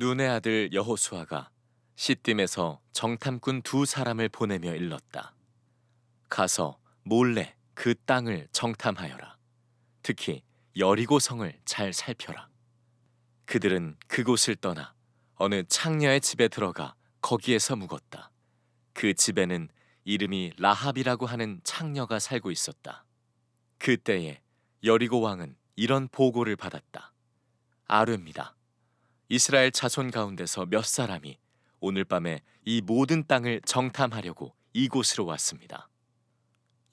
눈의 아들 여호수아가 시딤에서 정탐꾼 두 사람을 보내며 일렀다. 가서 몰래 그 땅을 정탐하여라. 특히 여리고 성을 잘 살펴라. 그들은 그곳을 떠나 어느 창녀의 집에 들어가 거기에서 묵었다. 그 집에는 이름이 라합이라고 하는 창녀가 살고 있었다. 그때에 여리고 왕은 이런 보고를 받았다. 아뢰입니다. 이스라엘 자손 가운데서 몇 사람이 오늘 밤에 이 모든 땅을 정탐하려고 이곳으로 왔습니다.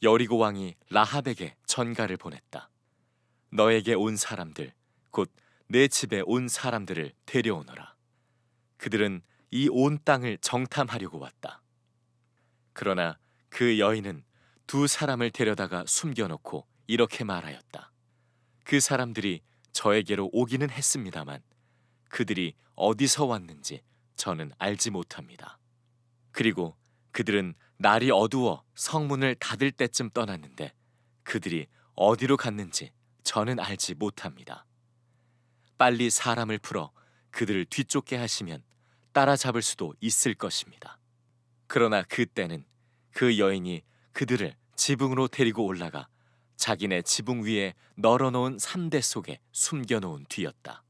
여리고 왕이 라합에게 전가를 보냈다. 너에게 온 사람들, 곧 내 집에 온 사람들을 데려오너라. 그들은 이 온 땅을 정탐하려고 왔다. 그러나 그 여인은 두 사람을 데려다가 숨겨놓고 이렇게 말하였다. 그 사람들이 저에게로 오기는 했습니다만 그들이 어디서 왔는지 저는 알지 못합니다. 그리고 그들은 날이 어두워 성문을 닫을 때쯤 떠났는데 그들이 어디로 갔는지 저는 알지 못합니다. 빨리 사람을 풀어 그들을 뒤쫓게 하시면 따라잡을 수도 있을 것입니다. 그러나 그때는 그 여인이 그들을 지붕으로 데리고 올라가 자기네 지붕 위에 널어놓은 삼대 속에 숨겨놓은 뒤였다.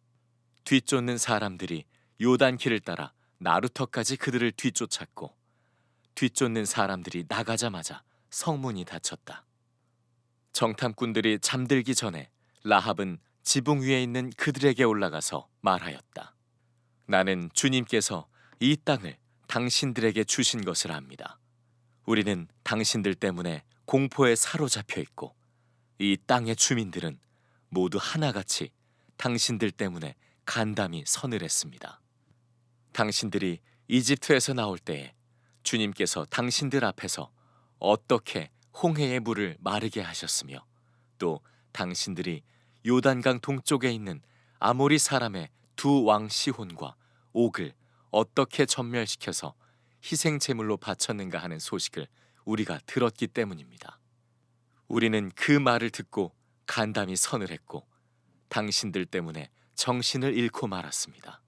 뒤쫓는 사람들이 요단길을 따라 나루터까지 그들을 뒤쫓았고 뒤쫓는 사람들이 나가자마자 성문이 닫혔다. 정탐꾼들이 잠들기 전에 라합은 지붕 위에 있는 그들에게 올라가서 말하였다. 나는 주님께서 이 땅을 당신들에게 주신 것을 압니다. 우리는 당신들 때문에 공포에 사로잡혀 있고 이 땅의 주민들은 모두 하나같이 당신들 때문에 간담이 서늘했습니다. 당신들이 이집트에서 나올 때에 주님께서 당신들 앞에서 어떻게 홍해의 물을 마르게 하셨으며 또 당신들이 요단강 동쪽에 있는 아모리 사람의 두 왕 시혼과 옥을 어떻게 전멸시켜서 희생 제물로 바쳤는가 하는 소식을 우리가 들었기 때문입니다. 우리는 그 말을 듣고 간담이 서늘했고 당신들 때문에 정신을 잃고 말았습니다.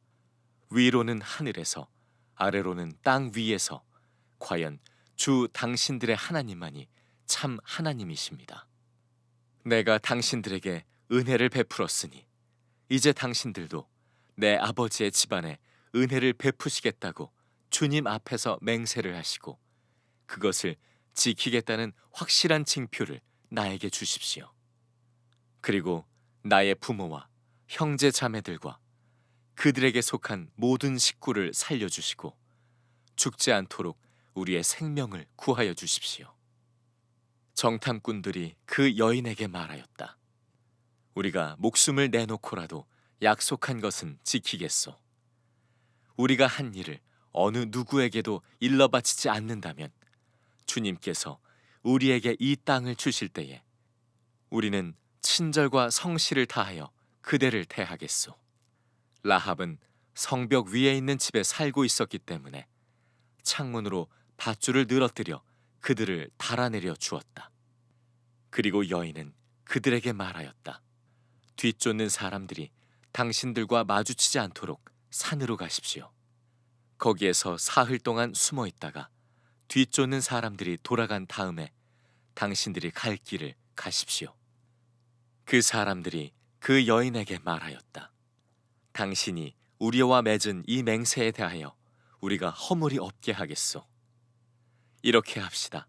위로는 하늘에서 아래로는 땅 위에서 과연 주 당신들의 하나님만이 참 하나님이십니다. 내가 당신들에게 은혜를 베풀었으니 이제 당신들도 내 아버지의 집안에 은혜를 베푸시겠다고 주님 앞에서 맹세를 하시고 그것을 지키겠다는 확실한 징표를 나에게 주십시오. 그리고 나의 부모와 형제 자매들과 그들에게 속한 모든 식구를 살려주시고 죽지 않도록 우리의 생명을 구하여 주십시오. 정탐꾼들이 그 여인에게 말하였다. 우리가 목숨을 내놓고라도 약속한 것은 지키겠소. 우리가 한 일을 어느 누구에게도 일러 바치지 않는다면 주님께서 우리에게 이 땅을 주실 때에 우리는 친절과 성실을 다하여 그대를 대하겠소. 라합은 성벽 위에 있는 집에 살고 있었기 때문에 창문으로 밧줄을 늘어뜨려 그들을 달아내려 주었다. 그리고 여인은 그들에게 말하였다. 뒤쫓는 사람들이 당신들과 마주치지 않도록 산으로 가십시오. 거기에서 사흘 동안 숨어 있다가 뒤쫓는 사람들이 돌아간 다음에 당신들이 갈 길을 가십시오. 그 사람들이 그 여인에게 말하였다. 당신이 우리와 맺은 이 맹세에 대하여 우리가 허물이 없게 하겠소. 이렇게 합시다.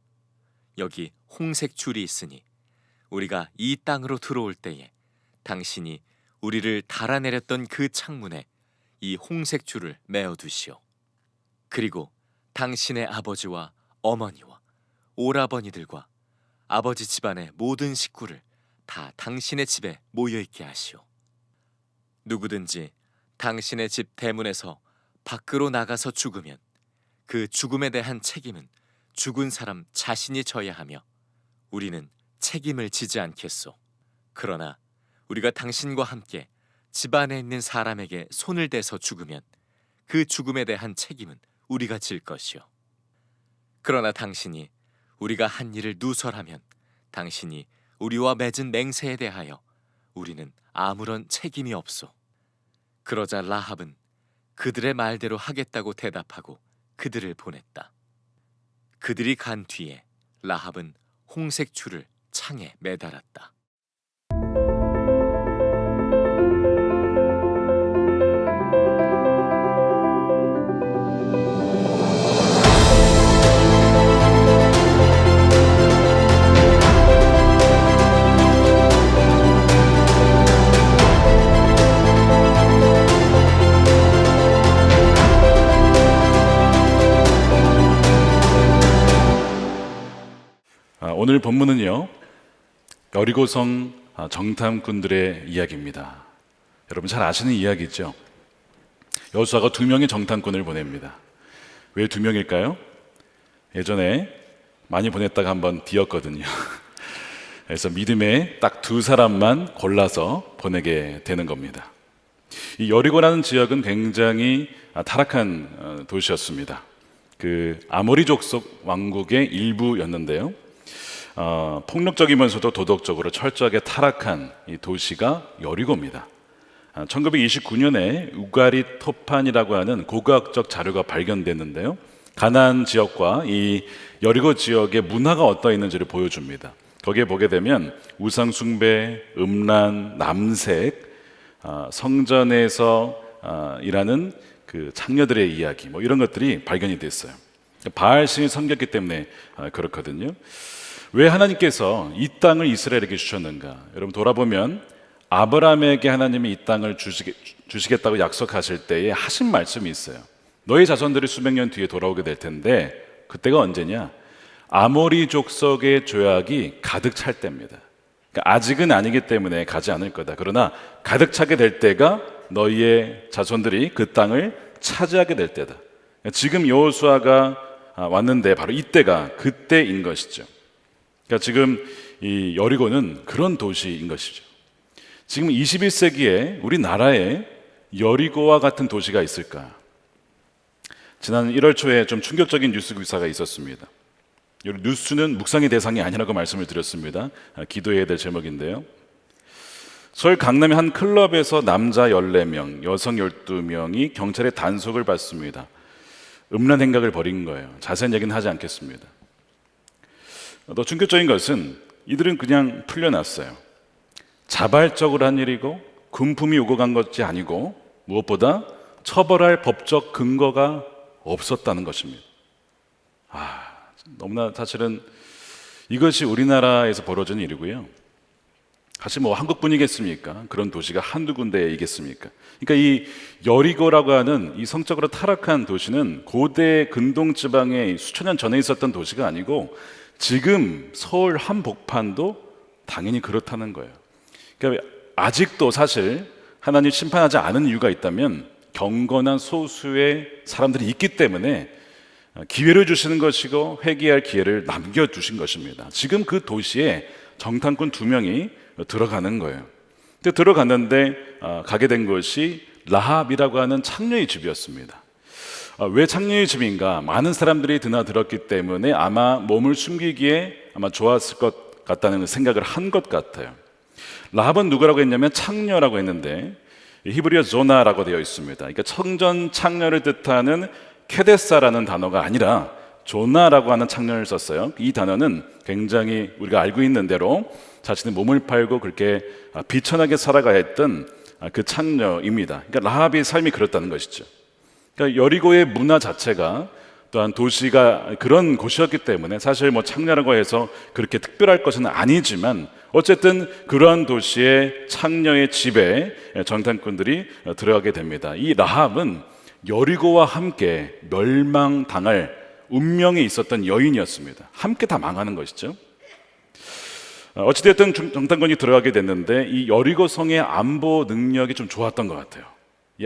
여기 홍색 줄이 있으니 우리가 이 땅으로 들어올 때에 당신이 우리를 달아내렸던 그 창문에 이 홍색 줄을 메어 두시오. 그리고 당신의 아버지와 어머니와 오라버니들과 아버지 집안의 모든 식구를 다 당신의 집에 모여있게 하시오. 누구든지 당신의 집 대문에서 밖으로 나가서 죽으면 그 죽음에 대한 책임은 죽은 사람 자신이 져야 하며 우리는 책임을 지지 않겠소. 그러나 우리가 당신과 함께 집안에 있는 사람에게 손을 대서 죽으면 그 죽음에 대한 책임은 우리가 질 것이요. 그러나 당신이 우리가 한 일을 누설하면 당신이 우리와 맺은 맹세에 대하여 우리는 아무런 책임이 없소. 그러자 라합은 그들의 말대로 하겠다고 대답하고 그들을 보냈다. 그들이 간 뒤에 라합은 홍색 줄을 창에 매달았다. 오늘 본문은요, 여리고성 정탐꾼들의 이야기입니다. 여러분 잘 아시는 이야기죠? 여호수아가 2명의 정탐꾼을 보냅니다. 왜 2명일까요? 예전에 많이 보냈다가 한번 뒤었거든요. 그래서 믿음에 딱 2사람만 골라서 보내게 되는 겁니다. 이 여리고라는 지역은 굉장히 타락한 도시였습니다. 그 아모리 족속 왕국의 일부였는데요. 폭력적이면서도 도덕적으로 철저하게 타락한 이 도시가 여리고입니다. 1929년에 우가리 토판이라고 하는 고고학적 자료가 발견됐는데요. 가나안 지역과 이 여리고 지역의 문화가 어떠 있는지를 보여줍니다. 거기에 보게 되면 우상 숭배, 음란, 남색, 성전에서 일하는 그 창녀들의 이야기, 뭐 이런 것들이 발견이 됐어요. 바알신이 섬겼기 때문에 그렇거든요. 왜 하나님께서 이 땅을 이스라엘에게 주셨는가? 여러분 돌아보면 아브라함에게 하나님이 이 땅을 주시겠다고 약속하실 때에 하신 말씀이 있어요. 너희 자손들이 수백 년 뒤에 돌아오게 될 텐데 그때가 언제냐? 아모리 족속의 죄악이 가득 찰 때입니다. 그러니까 아직은 아니기 때문에 가지 않을 거다. 그러나 가득 차게 될 때가 너희의 자손들이 그 땅을 차지하게 될 때다. 지금 여호수아가 왔는데 바로 이때가 그때인 것이죠. 그러니까 지금 이 여리고는 그런 도시인 것이죠. 지금 21세기에 우리나라에 여리고와 같은 도시가 있을까? 지난 1월 초에 좀 충격적인 뉴스 기사가 있었습니다. 이 뉴스는 묵상의 대상이 아니라고 말씀을 드렸습니다. 기도해야 될 제목인데요. 서울 강남의 한 클럽에서 남자 14명, 여성 12명이 경찰의 단속을 받습니다. 음란 행각을 벌인 거예요. 자세한 얘기는 하지 않겠습니다. 더 충격적인 것은 이들은 그냥 풀려났어요. 자발적으로 한 일이고 금품이 오고 간 것이 아니고 무엇보다 처벌할 법적 근거가 없었다는 것입니다. 너무나 사실은 이것이 우리나라에서 벌어지는 일이고요. 사실 뭐 한국뿐이겠습니까? 그런 도시가 한두 군데이겠습니까? 그러니까 이 여리고라고 하는 이 성적으로 타락한 도시는 고대 근동 지방에 수천 년 전에 있었던 도시가 아니고 지금 서울 한복판도 당연히 그렇다는 거예요. 그러니까 아직도 사실 하나님 심판하지 않은 이유가 있다면 경건한 소수의 사람들이 있기 때문에 기회를 주시는 것이고 회개할 기회를 남겨두신 것입니다. 지금 그 도시에 정탐꾼 2명이 들어가는 거예요. 근데 들어갔는데 가게 된 것이 라합이라고 하는 창녀의 집이었습니다. 왜 창녀의 집인가? 많은 사람들이 드나들었기 때문에 아마 몸을 숨기기에 아마 좋았을 것 같다는 생각을 한 것 같아요. 라합은 누구라고 했냐면 창녀라고 했는데 히브리어 조나라고 되어 있습니다. 그러니까 청전 창녀를 뜻하는 케데사라는 단어가 아니라 조나라고 하는 창녀를 썼어요. 이 단어는 굉장히 우리가 알고 있는 대로 자신의 몸을 팔고 그렇게 비천하게 살아가야 했던 그 창녀입니다. 그러니까 라합의 삶이 그렇다는 것이죠. 그러니까 여리고의 문화 자체가 또한 도시가 그런 곳이었기 때문에 사실 뭐 창녀라고 해서 그렇게 특별할 것은 아니지만 어쨌든 그러한 도시의 창녀의 집에 정탐꾼들이 들어가게 됩니다. 이 라합은 여리고와 함께 멸망당할 운명에 있었던 여인이었습니다. 함께 다 망하는 것이죠. 어찌됐든 정탐꾼이 들어가게 됐는데 이 여리고 성의 안보 능력이 좀 좋았던 것 같아요.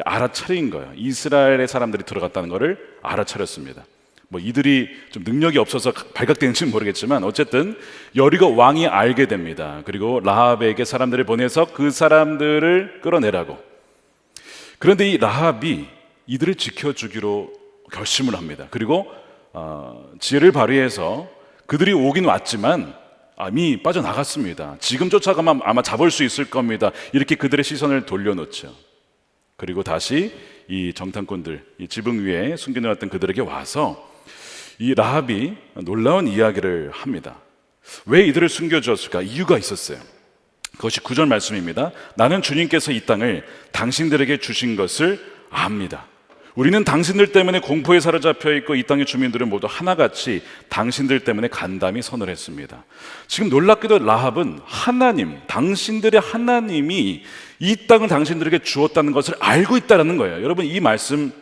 알아차린 거예요. 이스라엘의 사람들이 들어갔다는 것을 알아차렸습니다. 뭐 이들이 좀 능력이 없어서 발각되는지는 모르겠지만 어쨌든 여리고 왕이 알게 됩니다. 그리고 라합에게 사람들을 보내서 그 사람들을 끌어내라고. 그런데 이 라합이 이들을 지켜주기로 결심을 합니다. 그리고 지혜를 발휘해서 그들이 오긴 왔지만 이미 빠져나갔습니다. 지금 쫓아가면 아마 잡을 수 있을 겁니다. 이렇게 그들의 시선을 돌려놓죠. 그리고 다시 이 정탐꾼들, 이 지붕 위에 숨겨놓았던 그들에게 와서 이 라합이 놀라운 이야기를 합니다. 왜 이들을 숨겨주었을까? 이유가 있었어요. 그것이 9절 말씀입니다. 나는 주님께서 이 땅을 당신들에게 주신 것을 압니다. 우리는 당신들 때문에 공포에 사로잡혀 있고 이 땅의 주민들은 모두 하나같이 당신들 때문에 간담이 선을 했습니다. 지금 놀랍게도 라합은 하나님, 당신들의 하나님이 이 땅을 당신들에게 주었다는 것을 알고 있다는 거예요. 여러분, 이 말씀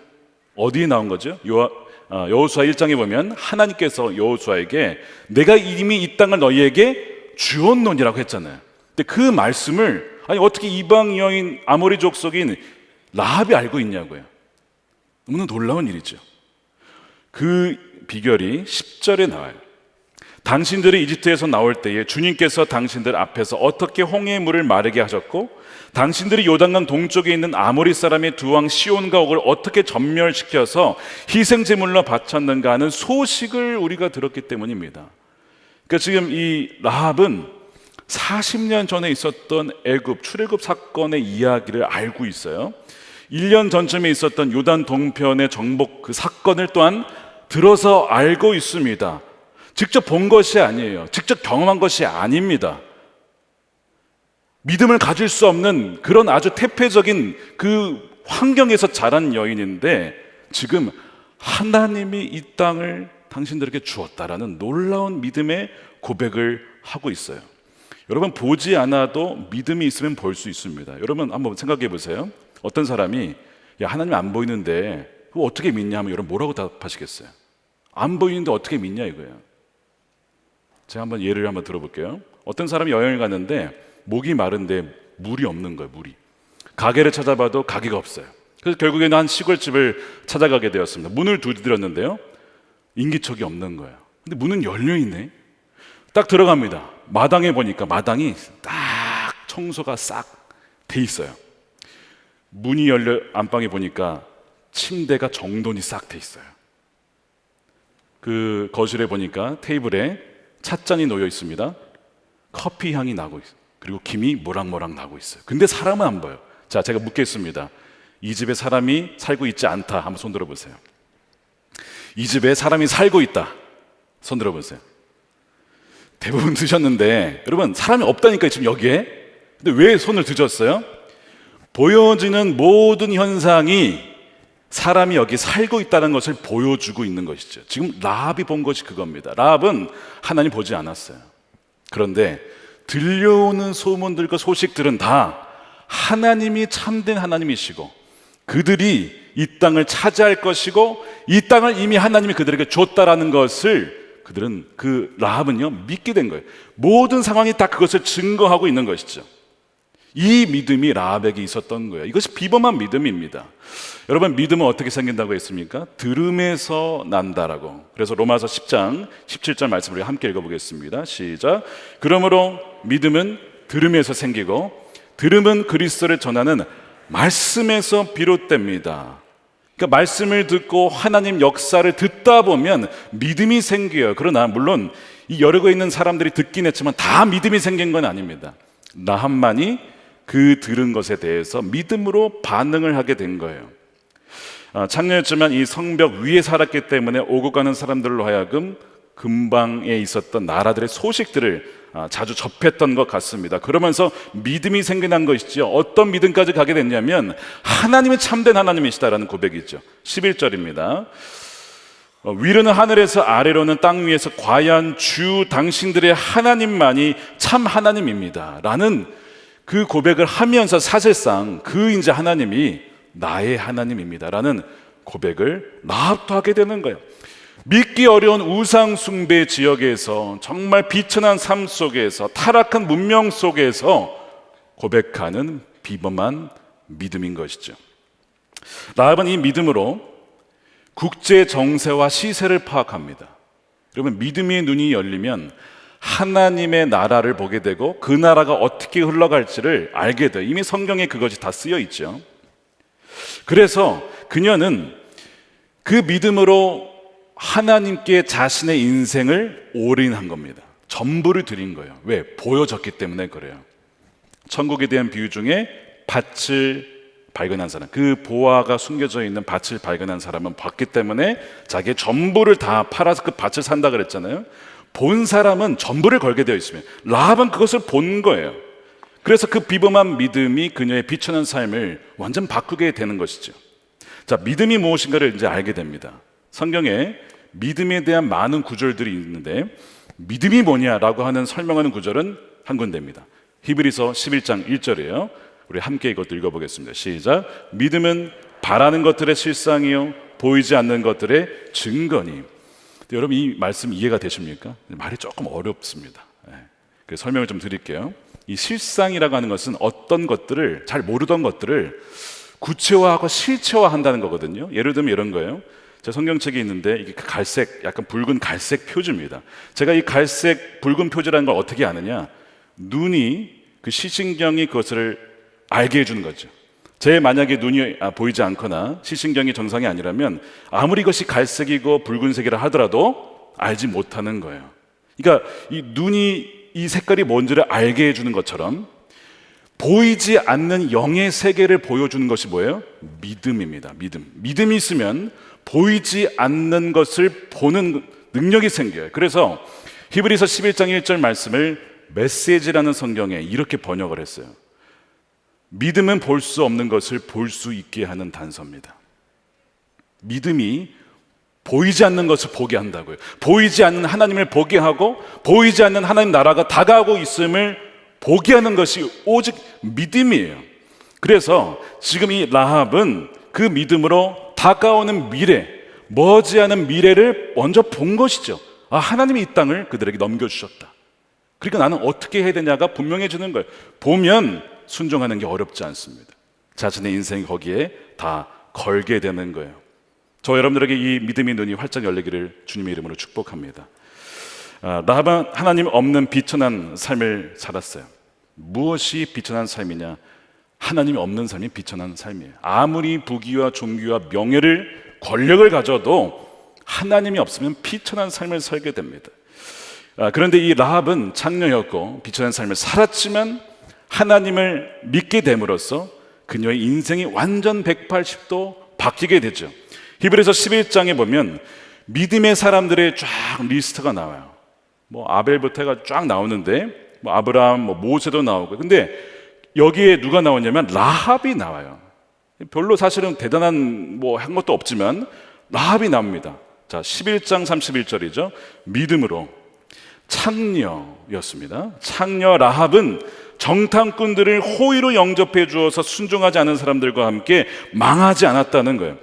어디에 나온 거죠? 여호수아 1장에 보면 하나님께서 여호수아에게 내가 이미 이 땅을 너희에게 주었노니라고 했잖아요. 근데 그 말씀을 어떻게 이방 여인 아모리 족속인 라합이 알고 있냐고요. 너무나 놀라운 일이죠. 그 비결이 10절에 나와요. 당신들이 이집트에서 나올 때에 주님께서 당신들 앞에서 어떻게 홍해의 물을 마르게 하셨고 당신들이 요단강 동쪽에 있는 아모리 사람의 두 왕 시온과 옥을 어떻게 전멸시켜서 희생제물로 바쳤는가 하는 소식을 우리가 들었기 때문입니다. 그러니까 지금 이 라합은 40년 전에 있었던 출애굽 사건의 이야기를 알고 있어요. 1년 전쯤에 있었던 요단 동편의 정복 그 사건을 또한 들어서 알고 있습니다. 직접 본 것이 아니에요. 직접 경험한 것이 아닙니다. 믿음을 가질 수 없는 그런 아주 태폐적인 그 환경에서 자란 여인인데 지금 하나님이 이 땅을 당신들에게 주었다라는 놀라운 믿음의 고백을 하고 있어요. 여러분, 보지 않아도 믿음이 있으면 볼 수 있습니다. 여러분 한번 생각해 보세요. 어떤 사람이 야, 하나님 안 보이는데 그거 어떻게 믿냐 하면 여러분 뭐라고 답하시겠어요? 안 보이는데 어떻게 믿냐 이거예요. 제가 한번 예를 한번 들어볼게요. 어떤 사람이 여행을 갔는데 목이 마른데 물이 없는 거예요. 물이. 가게를 찾아봐도 가게가 없어요. 그래서 결국에는 한 시골집을 찾아가게 되었습니다. 문을 두드렸는데요, 인기척이 없는 거예요. 근데 문은 열려있네. 딱 들어갑니다. 마당에 보니까 마당이 딱 청소가 싹 돼 있어요. 문이 열려 안방에 보니까 침대가 정돈이 싹 돼 있어요. 그 거실에 보니까 테이블에 찻잔이 놓여 있습니다. 커피 향이 나고 있어요. 그리고 김이 모락모락 나고 있어요. 근데 사람은 안 보여. 자, 제가 묻겠습니다. 이 집에 사람이 살고 있지 않다. 한번 손 들어보세요. 이 집에 사람이 살고 있다. 손 들어보세요. 대부분 드셨는데 여러분, 사람이 없다니까요, 지금 여기에. 근데 왜 손을 드셨어요? 보여지는 모든 현상이 사람이 여기 살고 있다는 것을 보여주고 있는 것이죠. 지금 라합이 본 것이 그겁니다. 라합은 하나님 보지 않았어요. 그런데 들려오는 소문들과 소식들은 다 하나님이 참된 하나님이시고 그들이 이 땅을 차지할 것이고 이 땅을 이미 하나님이 그들에게 줬다라는 것을 그들은, 그 라합은요, 믿게 된 거예요. 모든 상황이 다 그것을 증거하고 있는 것이죠. 이 믿음이 라합에게 있었던 거예요. 이것이 비범한 믿음입니다. 여러분, 믿음은 어떻게 생긴다고 했습니까? 들음에서 난다라고. 그래서 로마서 10장 17절 말씀을 우리 함께 읽어보겠습니다. 시작. 그러므로 믿음은 들음에서 생기고 들음은 그리스도를 전하는 말씀에서 비롯됩니다. 그러니까 말씀을 듣고 하나님 역사를 듣다 보면 믿음이 생겨요. 그러나 물론 이 여르고 있는 사람들이 듣긴 했지만 다 믿음이 생긴 건 아닙니다. 라합만이 그 들은 것에 대해서 믿음으로 반응을 하게 된 거예요. 창녀였지만 이 성벽 위에 살았기 때문에 오고 가는 사람들로 하여금 근방에 있었던 나라들의 소식들을 자주 접했던 것 같습니다. 그러면서 믿음이 생겨난 것이죠. 어떤 믿음까지 가게 됐냐면 하나님이 참된 하나님이시다라는 고백이죠. 11절입니다. 위로는 하늘에서 아래로는 땅 위에서 과연 주 당신들의 하나님만이 참 하나님입니다 라는 그 고백을 하면서 사실상 그 이제 하나님이 나의 하나님입니다 라는 고백을 라합도 하게 되는 거예요. 믿기 어려운 우상 숭배 지역에서 정말 비천한 삶 속에서 타락한 문명 속에서 고백하는 비범한 믿음인 것이죠. 라합은 이 믿음으로 국제 정세와 시세를 파악합니다. 여러분, 믿음의 눈이 열리면 하나님의 나라를 보게 되고 그 나라가 어떻게 흘러갈지를 알게 돼요. 이미 성경에 그것이 다 쓰여 있죠. 그래서 그녀는 그 믿음으로 하나님께 자신의 인생을 올인한 겁니다. 전부를 드린 거예요. 왜? 보여졌기 때문에 그래요. 천국에 대한 비유 중에 밭을 발견한 사람, 그 보화가 숨겨져 있는 밭을 발견한 사람은 봤기 때문에 자기의 전부를 다 팔아서 그 밭을 산다 그랬잖아요. 본 사람은 전부를 걸게 되어 있으면 라합은 그것을 본 거예요. 그래서 그 비범한 믿음이 그녀의 비천한 삶을 완전 바꾸게 되는 것이죠. 자, 믿음이 무엇인가를 이제 알게 됩니다. 성경에 믿음에 대한 많은 구절들이 있는데 믿음이 뭐냐라고 하는 설명하는 구절은 한 군데입니다. 히브리서 11장 1절이에요. 우리 함께 이것도 읽어보겠습니다. 시작. 믿음은 바라는 것들의 실상이요 보이지 않는 것들의 증거니. 여러분 이 말씀 이해가 되십니까? 말이 조금 어렵습니다. 그래서 설명을 좀 드릴게요. 이 실상이라고 하는 것은 어떤 것들을 잘 모르던 것들을 구체화하고 실체화한다는 거거든요. 예를 들면 이런 거예요. 제 성경책에 있는데 이게 갈색, 약간 붉은 갈색 표지입니다. 제가 이 갈색 붉은 표지라는 걸 어떻게 아느냐? 눈이 그 시신경이 그것을 알게 해주는 거죠. 제 만약에 눈이 보이지 않거나 시신경이 정상이 아니라면 아무리 이것이 갈색이고 붉은색이라 하더라도 알지 못하는 거예요. 그러니까 이 눈이 이 색깔이 뭔지를 알게 해주는 것처럼 보이지 않는 영의 세계를 보여주는 것이 뭐예요? 믿음입니다. 믿음이 있으면 보이지 않는 것을 보는 능력이 생겨요. 그래서 히브리서 11장 1절 말씀을 메시지라는 성경에 이렇게 번역을 했어요. 믿음은 볼 수 없는 것을 볼 수 있게 하는 단서입니다. 믿음이 보이지 않는 것을 보게 한다고요. 보이지 않는 하나님을 보게 하고 보이지 않는 하나님 나라가 다가오고 있음을 보게 하는 것이 오직 믿음이에요. 그래서 지금 이 라합은 그 믿음으로 다가오는 미래, 머지않은 미래를 먼저 본 것이죠. 아, 하나님이 이 땅을 그들에게 넘겨주셨다. 그러니까 나는 어떻게 해야 되냐가 분명해지는 거예요. 보면 순종하는 게 어렵지 않습니다. 자신의 인생이 거기에 다 걸게 되는 거예요. 저 여러분들에게 이 믿음의 눈이 활짝 열리기를 주님의 이름으로 축복합니다. 라합은 하나님 없는 비천한 삶을 살았어요. 무엇이 비천한 삶이냐? 하나님이 없는 삶이 비천한 삶이에요. 아무리 부귀와 존귀와 명예를 권력을 가져도 하나님이 없으면 비천한 삶을 살게 됩니다. 그런데 이 라합은 창녀였고 비천한 삶을 살았지만 하나님을 믿게 됨으로써 그녀의 인생이 완전 180도 바뀌게 되죠. 히브리서 11장에 보면 믿음의 사람들의 쫙 리스트가 나와요. 뭐 아벨부터 해가 쫙 나오는데 뭐 아브라함, 뭐 모세도 나오고, 근데 여기에 누가 나오냐면 라합이 나와요. 별로 사실은 대단한 뭐 한 것도 없지만 라합이 나옵니다. 자, 11장 31절이죠. 믿음으로 창녀였습니다. 창녀 라합은 정탐꾼들을 호의로 영접해 주어서 순종하지 않은 사람들과 함께 망하지 않았다는 거예요.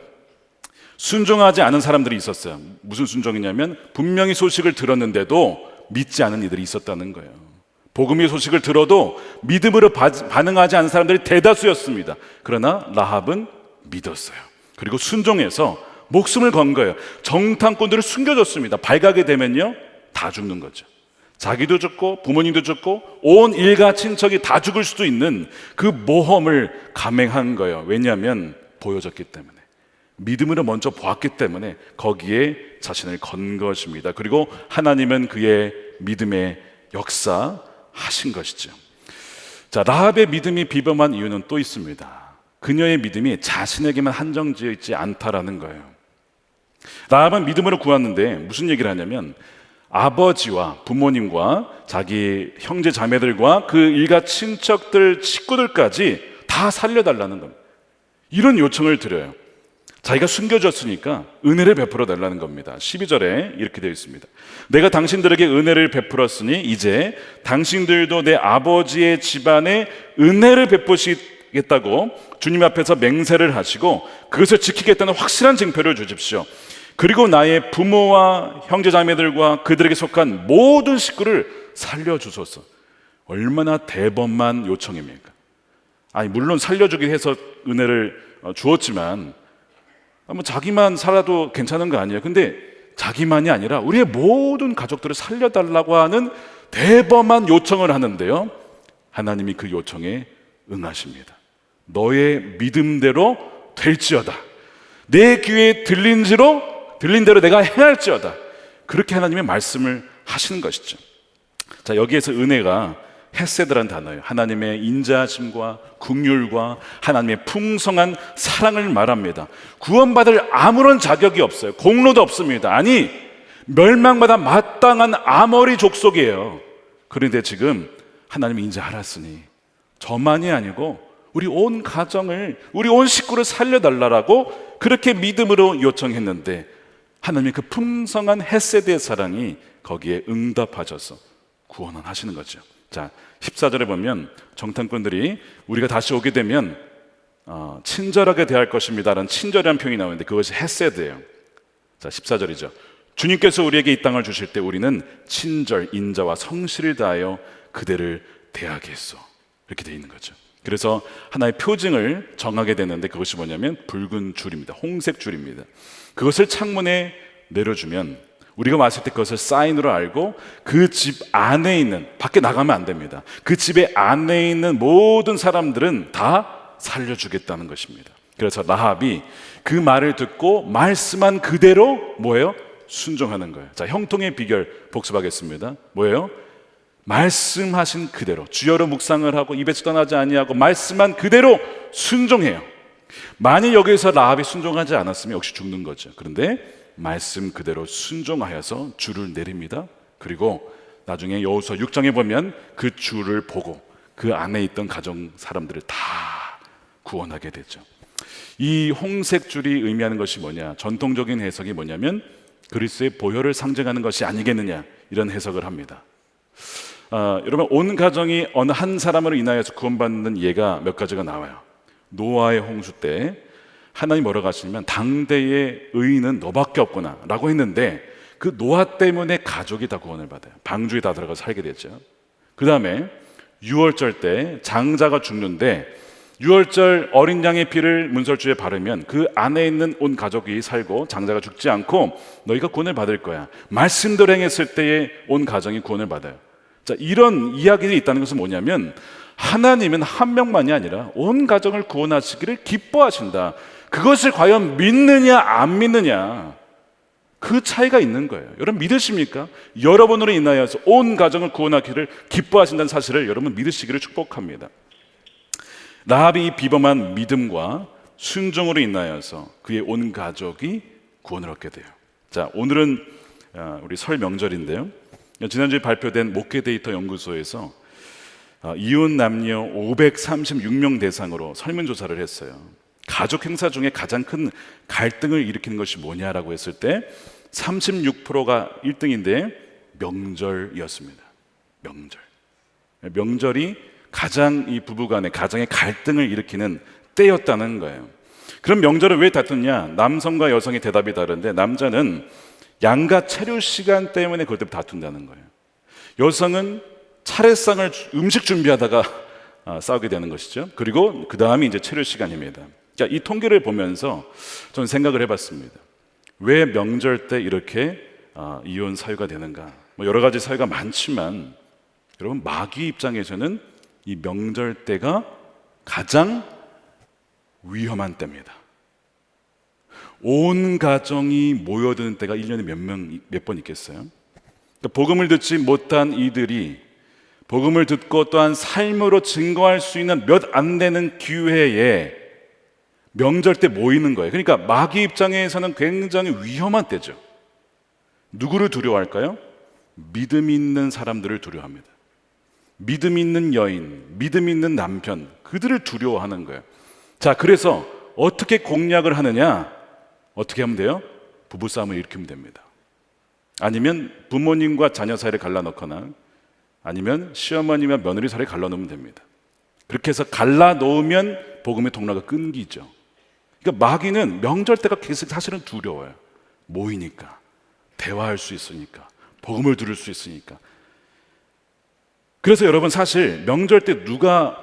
순종하지 않은 사람들이 있었어요. 무슨 순종이냐면 분명히 소식을 들었는데도 믿지 않은 이들이 있었다는 거예요. 복음의 소식을 들어도 믿음으로 반응하지 않은 사람들이 대다수였습니다. 그러나 라합은 믿었어요. 그리고 순종해서 목숨을 건 거예요. 정탐꾼들을 숨겨줬습니다. 발각이 되면요 다 죽는 거죠. 자기도 죽고 부모님도 죽고 온 일가 친척이 다 죽을 수도 있는 그 모험을 감행한 거예요. 왜냐하면 보여졌기 때문에, 믿음으로 먼저 보았기 때문에 거기에 자신을 건 것입니다. 그리고 하나님은 그의 믿음의 역사하신 것이죠. 자, 라합의 믿음이 비범한 이유는 또 있습니다. 그녀의 믿음이 자신에게만 한정지어 있지 않다라는 거예요. 라합은 믿음으로 구했는데 무슨 얘기를 하냐면 아버지와 부모님과 자기 형제 자매들과 그 일가 친척들 식구들까지 다 살려달라는 겁니다. 이런 요청을 드려요. 자기가 숨겨졌으니까 은혜를 베풀어 달라는 겁니다. 12절에 이렇게 되어 있습니다. 내가 당신들에게 은혜를 베풀었으니 이제 당신들도 내 아버지의 집안에 은혜를 베푸시겠다고 주님 앞에서 맹세를 하시고 그것을 지키겠다는 확실한 증표를 주십시오. 그리고 나의 부모와 형제자매들과 그들에게 속한 모든 식구를 살려주소서. 얼마나 대범한 요청입니까? 아니 물론 살려주기 해서 은혜를 주었지만 뭐 자기만 살아도 괜찮은 거 아니에요. 근데 자기만이 아니라 우리의 모든 가족들을 살려달라고 하는 대범한 요청을 하는데요, 하나님이 그 요청에 응하십니다. 너의 믿음대로 될지어다. 내 귀에 들린 대로 내가 행할지어다. 그렇게 하나님의 말씀을 하시는 것이죠. 자, 여기에서 은혜가 헤세드란 단어예요. 하나님의 인자하심과 긍휼과 하나님의 풍성한 사랑을 말합니다. 구원받을 아무런 자격이 없어요. 공로도 없습니다. 아니, 멸망마다 마땅한 아모리 족속이에요. 그런데 지금 하나님이 이제 알았으니 저만이 아니고 우리 온 가정을, 우리 온 식구를 살려달라고 그렇게 믿음으로 요청했는데 하나님의 그 풍성한 헤세드의 사랑이 거기에 응답하셔서 구원을 하시는 거죠. 자, 14절에 보면 정탐꾼들이 우리가 다시 오게 되면 친절하게 대할 것입니다 라는 친절한 표현이 나오는데 그것이 헤세드예요. 자, 14절이죠. 주님께서 우리에게 이 땅을 주실 때 우리는 친절, 인자와 성실을 다하여 그대를 대하겠소. 이렇게 되어 있는 거죠. 그래서 하나의 표징을 정하게 되는데 그것이 뭐냐면 붉은 줄입니다. 홍색 줄입니다. 그것을 창문에 내려주면 우리가 왔을 때 그것을 사인으로 알고 그 집 안에 있는, 밖에 나가면 안 됩니다. 그 집의 안에 있는 모든 사람들은 다 살려주겠다는 것입니다. 그래서 라합이 그 말을 듣고 말씀한 그대로 뭐예요? 순종하는 거예요. 자, 형통의 비결 복습하겠습니다. 뭐예요? 말씀하신 그대로 주여로 묵상을 하고 입에서 떠나지 아니하고 말씀한 그대로 순종해요. 만일 여기서 라합이 순종하지 않았으면 역시 죽는 거죠. 그런데 말씀 그대로 순종하여서 줄을 내립니다. 그리고 나중에 여호수아 6장에 보면 그 줄을 보고 그 안에 있던 가정 사람들을 다 구원하게 되죠. 이 홍색 줄이 의미하는 것이 뭐냐? 전통적인 해석이 뭐냐면 그리스도의 보혈을 상징하는 것이 아니겠느냐, 이런 해석을 합니다. 여러분, 온 가정이 어느 한 사람으로 인하여서 구원받는 예가 몇 가지가 나와요. 노아의 홍수 때 하나님 뭐라고 하시냐면 당대의 의인은 너밖에 없구나 라고 했는데 그 노아 때문에 가족이 다 구원을 받아요. 방주에 다 들어가서 살게 됐죠. 그 다음에 유월절 때 장자가 죽는데 유월절 어린 양의 피를 문설주에 바르면 그 안에 있는 온 가족이 살고 장자가 죽지 않고 너희가 구원을 받을 거야. 말씀대로 행했을 때에 온 가정이 구원을 받아요. 자, 이런 이야기들이 있다는 것은 뭐냐면 하나님은 한 명만이 아니라 온 가정을 구원하시기를 기뻐하신다. 그것을 과연 믿느냐 안 믿느냐, 그 차이가 있는 거예요. 여러분 믿으십니까? 여러분으로 인하여서 온 가정을 구원하기를 기뻐하신다는 사실을 여러분 믿으시기를 축복합니다. 라합이 이 비범한 믿음과 순종으로 인하여서 그의 온 가족이 구원을 얻게 돼요. 자, 오늘은 우리 설 명절인데요. 지난주에 발표된 목회 데이터 연구소에서 이혼 남녀 536명 대상으로 설문조사를 했어요. 가족 행사 중에 가장 큰 갈등을 일으키는 것이 뭐냐라고 했을 때 36%가 1등인데 명절이었습니다. 명절이 가장 이 부부간의 가정의 갈등을 일으키는 때였다는 거예요. 그럼 명절을 왜 다투냐? 남성과 여성의 대답이 다른데 남자는 양가 체류 시간 때문에 그것 때문에 다툰다는 거예요. 여성은 차례상을 음식 준비하다가 싸우게 되는 것이죠. 그리고 그 다음이 이제 체류 시간입니다. 자, 이 통계를 보면서 저는 생각을 해봤습니다. 왜 명절 때 이렇게 이혼 사유가 되는가? 뭐 여러 가지 사유가 많지만 여러분 마귀 입장에서는 이 명절 때가 가장 위험한 때입니다. 온 가정이 모여드는 때가 1년에 몇 번 있겠어요? 그러니까 복음을 듣지 못한 이들이 복음을 듣고 또한 삶으로 증거할 수 있는 몇 안 되는 기회에 명절 때 모이는 거예요. 그러니까 마귀 입장에서는 굉장히 위험한 때죠. 누구를 두려워할까요? 믿음 있는 사람들을 두려워합니다. 믿음 있는 여인, 믿음 있는 남편, 그들을 두려워하는 거예요. 자, 그래서 어떻게 공략을 하느냐? 어떻게 하면 돼요? 부부싸움을 일으키면 됩니다. 아니면 부모님과 자녀 사이를 갈라놓거나 아니면 시어머니와 며느리 사이를 갈라놓으면 됩니다. 그렇게 해서 갈라놓으면 복음의 통로가 끊기죠. 그러니까 마귀는 명절 때가 사실은 두려워요. 모이니까, 대화할 수 있으니까, 복음을 들을 수 있으니까. 그래서 여러분 사실 명절 때 누가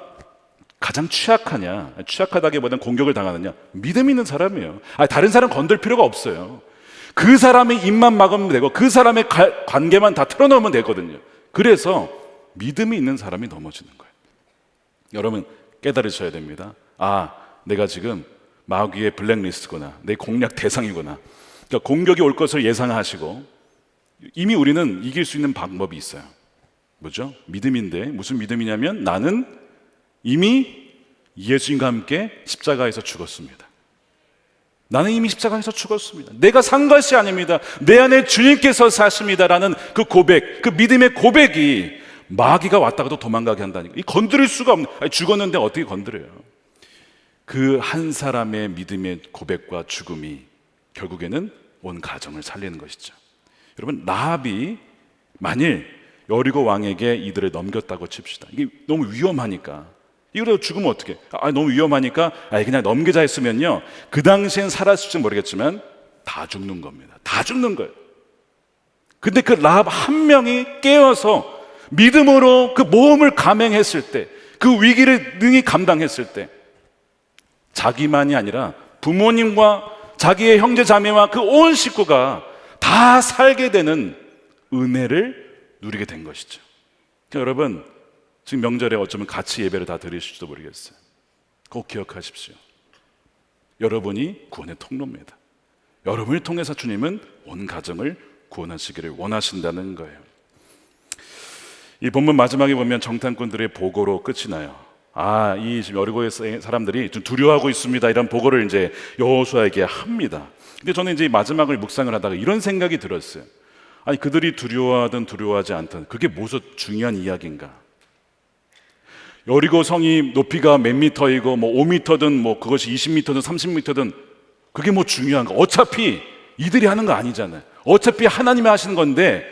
가장 취약하냐? 취약하다기보다는 공격을 당하느냐? 믿음 있는 사람이에요. 다른 사람 건들 필요가 없어요. 그 사람의 입만 막으면 되고 그 사람의 관계만 다 틀어놓으면 되거든요. 그래서 믿음이 있는 사람이 넘어지는 거예요. 여러분 깨달으셔야 됩니다. 내가 지금 마귀의 블랙리스트구나, 내 공략 대상이구나. 그러니까 공격이 올 것을 예상하시고 이미 우리는 이길 수 있는 방법이 있어요. 뭐죠? 믿음인데 무슨 믿음이냐면 나는 이미 예수님과 함께 십자가에서 죽었습니다. 나는 이미 십자가에서 죽었습니다. 내가 산 것이 아닙니다. 내 안에 주님께서 사십니다라는 그 고백, 그 믿음의 고백이 마귀가 왔다가도 도망가게 한다니까. 이 건드릴 수가 없는, 아니, 죽었는데 어떻게 건드려요? 그 한 사람의 믿음의 고백과 죽음이 결국에는 온 가정을 살리는 것이죠. 여러분, 라합이 만일 여리고 왕에게 이들을 넘겼다고 칩시다. 이게 너무 위험하니까, 이거라도 죽으면 어떡해? 너무 위험하니까 그냥 넘기자 했으면요, 그 당시엔 살았을지 모르겠지만 다 죽는 겁니다. 다 죽는 거예요. 근데 그 라합 한 명이 깨어서 믿음으로 그 모험을 감행했을 때, 그 위기를 능히 감당했을 때, 자기만이 아니라 부모님과 자기의 형제 자매와 그 온 식구가 다 살게 되는 은혜를 누리게 된 것이죠. 그러니까 여러분, 지금 명절에 어쩌면 같이 예배를 다 드리실지도 모르겠어요. 꼭 기억하십시오. 여러분이 구원의 통로입니다. 여러분을 통해서 주님은 온 가정을 구원하시기를 원하신다는 거예요. 이 본문 마지막에 보면 정탐꾼들의 보고로 끝이 나요. 이 지금 여리고의 사람들이 좀 두려워하고 있습니다, 이런 보고를 이제 여호수아에게 합니다. 근데 저는 이제 마지막을 묵상을 하다가 이런 생각이 들었어요. 그들이 두려워하든 두려워하지 않든 그게 무슨 중요한 이야기인가? 여리고 성이 높이가 몇 미터이고 5미터든 그것이 20미터든 30미터든 그게 중요한가? 어차피 이들이 하는 거 아니잖아요. 어차피 하나님이 하시는 건데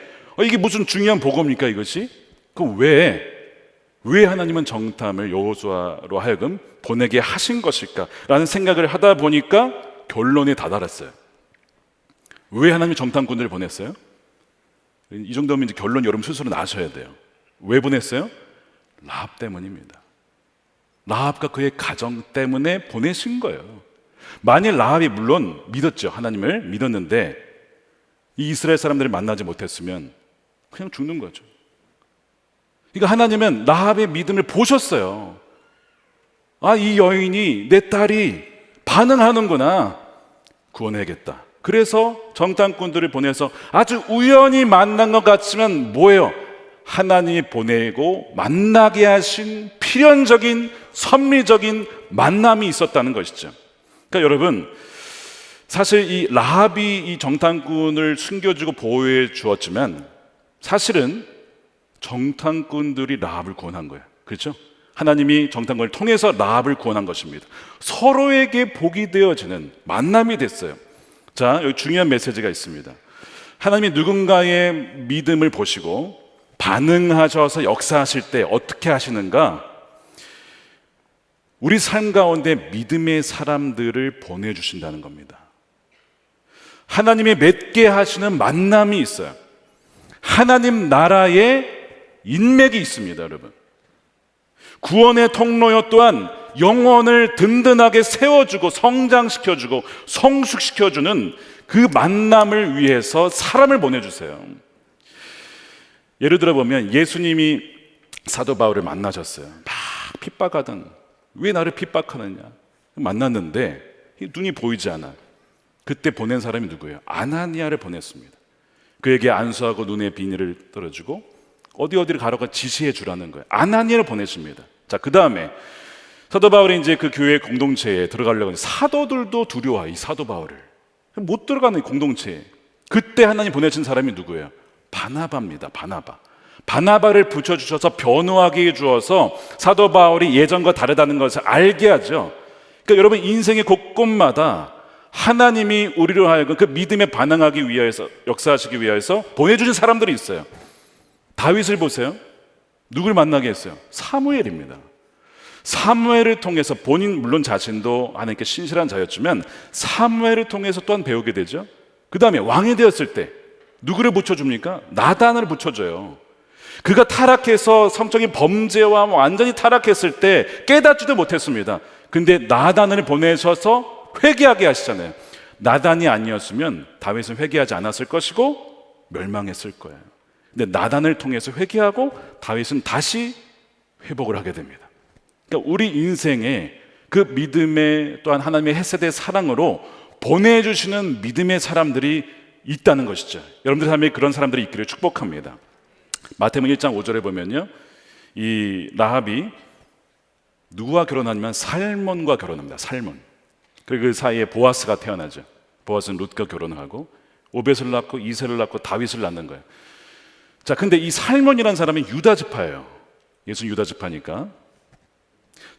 이게 무슨 중요한 보고입니까, 이것이? 그럼 왜 하나님은 정탐을 여호수아로 하여금 보내게 하신 것일까? 라는 생각을 하다 보니까 결론에 다다랐어요. 왜 하나님이 정탐꾼들을 보냈어요? 이 정도면 이제 결론 여러분 스스로 나셔야 돼요. 왜 보냈어요? 라합 때문입니다. 라합과 그의 가정 때문에 보내신 거예요. 만일 라합이 물론 믿었죠. 하나님을 믿었는데 이 이스라엘 사람들을 만나지 못했으면 그냥 죽는 거죠. 그러니까 하나님은 라합의 믿음을 보셨어요. 이 여인이, 내 딸이 반응하는구나, 구원해야겠다. 그래서 정탐꾼들을 보내서 아주 우연히 만난 것 같지만 뭐예요? 하나님이 보내고 만나게 하신 필연적인 선미적인 만남이 있었다는 것이죠. 그러니까 여러분, 사실 이 라합이 이 정탐꾼을 숨겨주고 보호해 주었지만 사실은 정탐꾼들이 라합을 구원한 거예요. 그렇죠? 하나님이 정탐꾼을 통해서 라합을 구원한 것입니다. 서로에게 복이 되어지는 만남이 됐어요. 자, 여기 중요한 메시지가 있습니다. 하나님이 누군가의 믿음을 보시고 반응하셔서 역사하실 때 어떻게 하시는가? 우리 삶 가운데 믿음의 사람들을 보내주신다는 겁니다. 하나님이 맺게 하시는 만남이 있어요. 하나님 나라의 인맥이 있습니다, 여러분. 구원의 통로요, 또한 영혼을 든든하게 세워주고 성장시켜주고 성숙시켜주는 그 만남을 위해서 사람을 보내주세요. 예를 들어 보면 예수님이 사도 바울을 만나셨어요. 막 핍박하던, 왜 나를 핍박하느냐, 만났는데 눈이 보이지 않아. 그때 보낸 사람이 누구예요? 아나니아를 보냈습니다. 그에게 안수하고 눈에 비닐을 떨어주고 어디를 가라고 지시해 주라는 거예요. 아나니아를 보냈습니다. 자, 그 다음에 사도 바울이 이제 그 교회 공동체에 들어가려고 하는데 사도들도 두려워해, 이 사도 바울을. 못 들어가는 공동체에. 그때 하나님 보내신 사람이 누구예요? 바나바입니다. 바나바를 붙여주셔서 변호하게 해주어서 사도 바울이 예전과 다르다는 것을 알게 하죠. 그러니까 여러분, 인생의 곳곳마다 하나님이 우리로 하여금 그 믿음에 반응하기 위해서, 역사하시기 위해서 보내주신 사람들이 있어요. 다윗을 보세요. 누굴 만나게 했어요? 사무엘입니다. 사무엘을 통해서 본인 물론 자신도 하나님께 신실한 자였지만 사무엘을 통해서 또한 배우게 되죠. 그 다음에 왕이 되었을 때 누구를 붙여줍니까? 나단을 붙여줘요. 그가 타락해서 성적인 범죄와 완전히 타락했을 때 깨닫지도 못했습니다. 근데 나단을 보내셔서 회개하게 하시잖아요. 나단이 아니었으면 다윗은 회개하지 않았을 것이고 멸망했을 거예요. 근데 나단을 통해서 회개하고 다윗은 다시 회복을 하게 됩니다. 그러니까 우리 인생에 그 믿음의 또한 하나님의 헤세드의 사랑으로 보내주시는 믿음의 사람들이 있다는 것이죠. 여러분들 삶에 그런 사람들이 있기를 축복합니다. 마태복음 1장 5절에 보면요, 이 라합이 누구와 결혼하냐면 살몬과 결혼합니다. 살몬. 그리고 그 사이에 보아스가 태어나죠. 보아스는 룻과 결혼을 하고 오벳을 낳고 이세를 낳고 다윗을 낳는 거예요. 자, 근데 이 살몬이라는 사람이 유다 지파예요. 예수는 유다 지파니까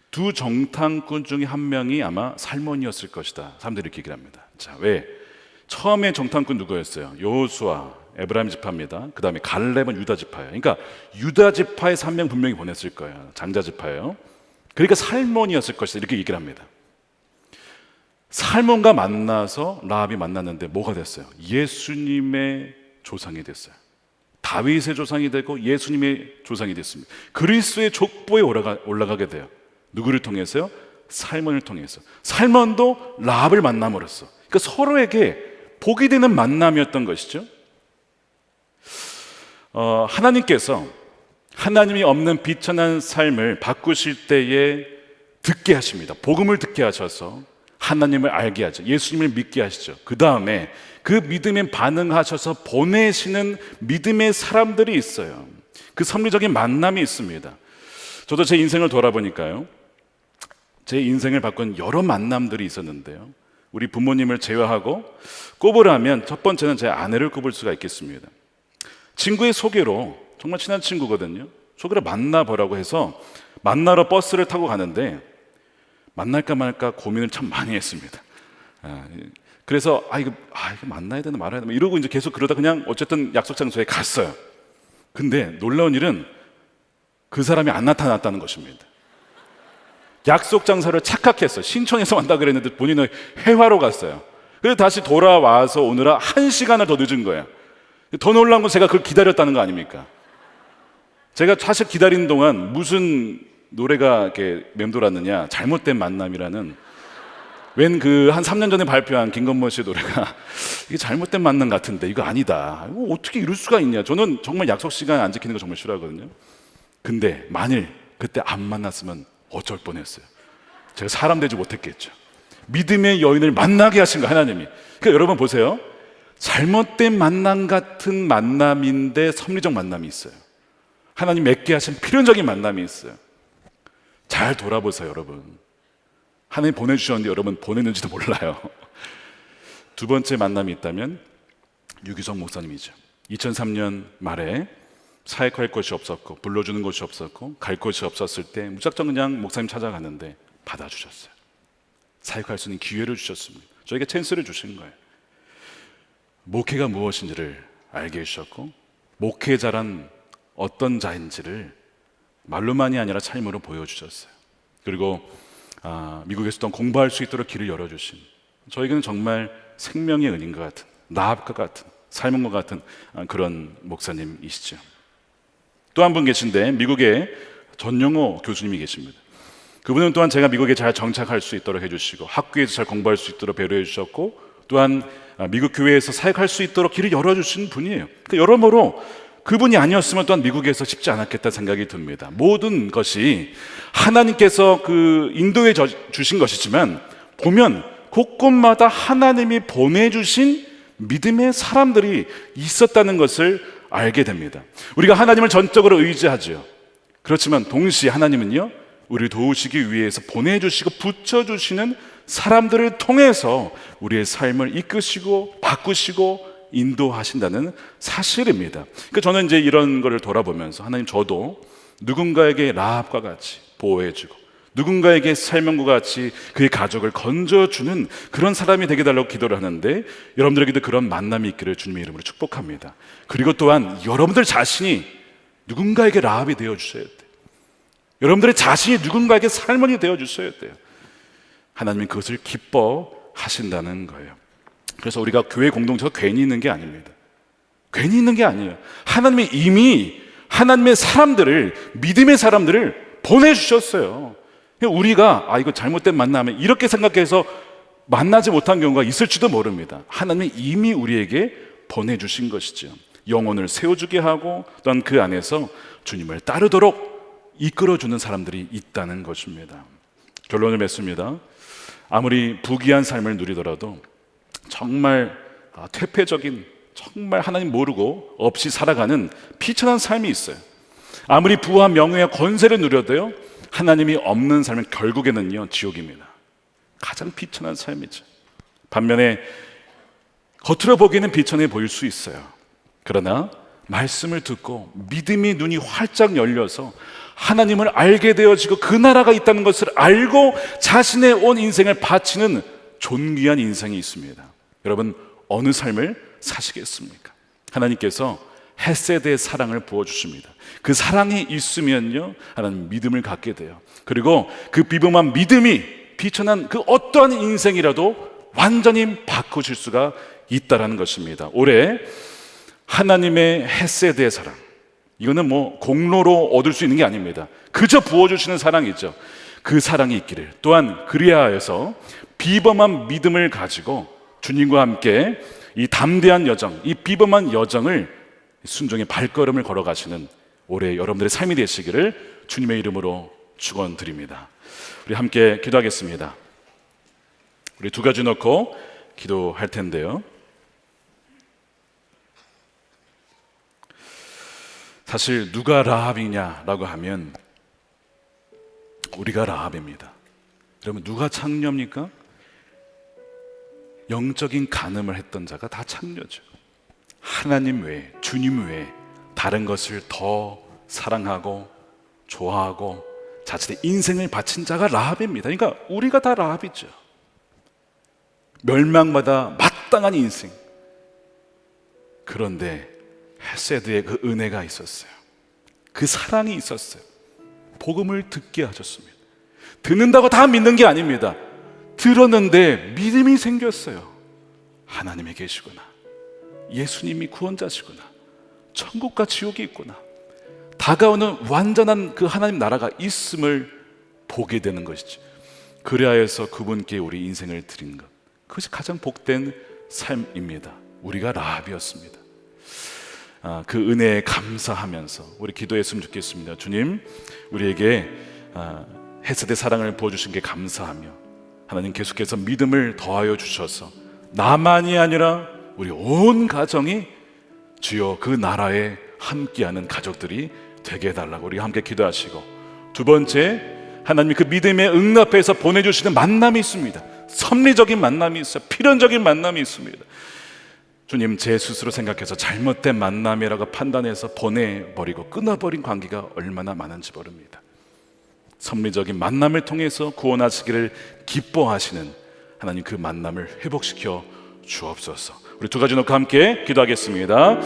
두 정탐꾼 중에 한 명이 아마 살몬이었을 것이다. 사람들이 이렇게 얘기를 합니다. 자, 왜? 처음에 정탐꾼 누구였어요? 여호수아, 에브라임 지파입니다. 그 다음에 갈렙은 유다 지파예요. 그러니까 유다 지파에서 한 명 분명히 보냈을 거예요. 장자 지파예요. 그러니까 살몬이었을 것이다. 이렇게 얘기를 합니다. 살몬과 만나서 라합이 만났는데 뭐가 됐어요? 예수님의 조상이 됐어요. 다윗의 조상이 되고 예수님의 조상이 됐습니다. 그리스도의 족보에 올라가게 돼요. 누구를 통해서요? 살몬을 통해서. 살몬도 라합을 만남으로써, 그러니까 서로에게 복이 되는 만남이었던 것이죠. 하나님께서 하나님이 없는 비천한 삶을 바꾸실 때에 듣게 하십니다. 복음을 듣게 하셔서 하나님을 알게 하죠. 예수님을 믿게 하시죠. 그 다음에 그 믿음에 반응하셔서 보내시는 믿음의 사람들이 있어요. 그 섭리적인 만남이 있습니다. 저도 제 인생을 돌아보니까요, 제 인생을 바꾼 여러 만남들이 있었는데요, 우리 부모님을 제외하고 꼽으라면 첫 번째는 제 아내를 꼽을 수가 있겠습니다. 친구의 소개로, 정말 친한 친구거든요, 소개로 만나보라고 해서 만나러 버스를 타고 가는데 만날까 말까 고민을 참 많이 했습니다. 그래서 이거 만나야 되나 말아야 되나 이러고 이제 계속 그러다 그냥 어쨌든 약속 장소에 갔어요. 근데 놀라운 일은 그 사람이 안 나타났다는 것입니다. 약속 장소를 착각했어요. 신촌에서 만나 그랬는데 본인은 회화로 갔어요. 그래서 다시 돌아와서 오느라 1시간을 더 늦은 거예요. 더 놀라운 건 제가 그걸 기다렸다는 거 아닙니까? 제가 사실 기다리는 동안 무슨 노래가 이렇게 맴돌았느냐, 잘못된 만남이라는, 웬 그 한 3년 전에 발표한 김건모 씨의 노래가 이게 잘못된 만남 같은데 이거 아니다, 이거 어떻게 이럴 수가 있냐. 저는 정말 약속 시간 안 지키는 거 정말 싫어하거든요. 근데 만일 그때 안 만났으면 어쩔 뻔했어요. 제가 사람 되지 못했겠죠. 믿음의 여인을 만나게 하신 거 하나님이. 그러니까 여러분 보세요, 잘못된 만남 같은 만남인데 섭리적 만남이 있어요. 하나님 맺게 하신 필연적인 만남이 있어요. 잘 돌아보세요, 여러분. 하나님 보내주셨는데 여러분 보냈는지도 몰라요. 두 번째 만남이 있다면 유기성 목사님이죠. 2003년 말에 사역할 곳이 없었고 불러주는 곳이 없었고 갈 곳이 없었을 때 무작정 그냥 목사님 찾아갔는데 받아주셨어요. 사역할 수 있는 기회를 주셨습니다. 저에게 찬스를 주신 거예요. 목회가 무엇인지를 알게 해주셨고 목회자란 어떤 자인지를 말로만이 아니라 삶으로 보여주셨어요. 그리고 미국에서도 공부할 수 있도록 길을 열어주신, 저에게는 정말 생명의 은인과 같은, 라합과 같은, 살몬과 같은 그런 목사님이시죠. 또 한 분 계신데 미국에 전영호 교수님이 계십니다. 그분은 또한 제가 미국에 잘 정착할 수 있도록 해주시고 학교에서 잘 공부할 수 있도록 배려해 주셨고 또한 미국 교회에서 사역할 수 있도록 길을 열어주신 분이에요. 그러니까 여러모로 그분이 아니었으면 또한 미국에서 쉽지 않았겠다 생각이 듭니다. 모든 것이 하나님께서 그 인도해 주신 것이지만 보면 곳곳마다 하나님이 보내주신 믿음의 사람들이 있었다는 것을 알게 됩니다. 우리가 하나님을 전적으로 의지하죠. 그렇지만 동시에 하나님은요, 우리를 도우시기 위해서 보내주시고 붙여주시는 사람들을 통해서 우리의 삶을 이끄시고 바꾸시고 인도하신다는 사실입니다. 그러니까 저는 이제 이런 거를 돌아보면서 하나님, 저도 누군가에게 라합과 같이 보호해주고 누군가에게 살몬과 같이 그의 가족을 건져주는 그런 사람이 되게 달라고 기도를 하는데 여러분들에게도 그런 만남이 있기를 주님의 이름으로 축복합니다. 그리고 또한 여러분들 자신이 누군가에게 라합이 되어주셔야 돼요. 여러분들의 자신이 누군가에게 살몬이 되어주셔야 돼요. 하나님은 그것을 기뻐하신다는 거예요. 그래서 우리가 교회 공동체가 괜히 있는 게 아닙니다. 괜히 있는 게 아니에요. 하나님이 이미 하나님의 사람들을, 믿음의 사람들을 보내주셨어요. 우리가 이거 잘못된 만남에 이렇게 생각해서 만나지 못한 경우가 있을지도 모릅니다. 하나님이 이미 우리에게 보내주신 것이죠. 영혼을 세워주게 하고 또한 그 안에서 주님을 따르도록 이끌어주는 사람들이 있다는 것입니다. 결론을 맺습니다. 아무리 부귀한 삶을 누리더라도 정말 퇴폐적인, 정말 하나님 모르고 없이 살아가는 비천한 삶이 있어요. 아무리 부와 명예와 권세를 누려도요, 하나님이 없는 삶은 결국에는요 지옥입니다. 가장 비천한 삶이죠. 반면에 겉으로 보기에는 비천해 보일 수 있어요. 그러나 말씀을 듣고 믿음의 눈이 활짝 열려서 하나님을 알게 되어지고 그 나라가 있다는 것을 알고 자신의 온 인생을 바치는 존귀한 인생이 있습니다. 여러분, 어느 삶을 사시겠습니까? 하나님께서 헤세드의 사랑을 부어주십니다. 그 사랑이 있으면요, 하나님 믿음을 갖게 돼요. 그리고 그 비범한 믿음이 비천한 그 어떠한 인생이라도 완전히 바꾸실 수가 있다라는 것입니다. 올해 하나님의 헤세드의 사랑, 이거는 뭐 공로로 얻을 수 있는 게 아닙니다. 그저 부어주시는 사랑이죠. 그 사랑이 있기를, 또한 그리하여서 비범한 믿음을 가지고 주님과 함께 이 담대한 여정, 이 비범한 여정을 순종의 발걸음을 걸어가시는 올해 여러분들의 삶이 되시기를 주님의 이름으로 축원드립니다. 우리 함께 기도하겠습니다. 우리 두 가지 넣고 기도할 텐데요. 사실 누가 라합이냐라고 하면 우리가 라합입니다. 여러분, 누가 창녀입니까? 영적인 간음을 했던 자가 다 창녀죠. 하나님 외에, 주님 외에 다른 것을 더 사랑하고 좋아하고 자신의 인생을 바친 자가 라합입니다. 그러니까 우리가 다 라합이죠. 멸망마다 마땅한 인생. 그런데 헤세드의 그 은혜가 있었어요. 그 사랑이 있었어요. 복음을 듣게 하셨습니다. 듣는다고 다 믿는 게 아닙니다. 들었는데 믿음이 생겼어요. 하나님이 계시구나, 예수님이 구원자시구나, 천국과 지옥이 있구나, 다가오는 완전한 그 하나님 나라가 있음을 보게 되는 것이죠. 그리하여서 그분께 우리 인생을 드린 것, 그것이 가장 복된 삶입니다. 우리가 라합이었습니다. 그 은혜에 감사하면서 우리 기도했으면 좋겠습니다. 주님, 우리에게 헤세드 사랑을 부어주신 게 감사하며 하나님 계속해서 믿음을 더하여 주셔서 나만이 아니라 우리 온 가정이 주여 그 나라에 함께하는 가족들이 되게 해달라고 우리 함께 기도하시고, 두 번째, 하나님이 그 믿음의 응답해서 보내주시는 만남이 있습니다. 섭리적인 만남이 있어요. 필연적인 만남이 있습니다. 주님, 제 스스로 생각해서 잘못된 만남이라고 판단해서 보내버리고 끊어버린 관계가 얼마나 많은지 모릅니다. 섭리적인 만남을 통해서 구원하시기를 기뻐하시는 하나님, 그 만남을 회복시켜 주옵소서. 우리 두 가지 놓고 함께 기도하겠습니다.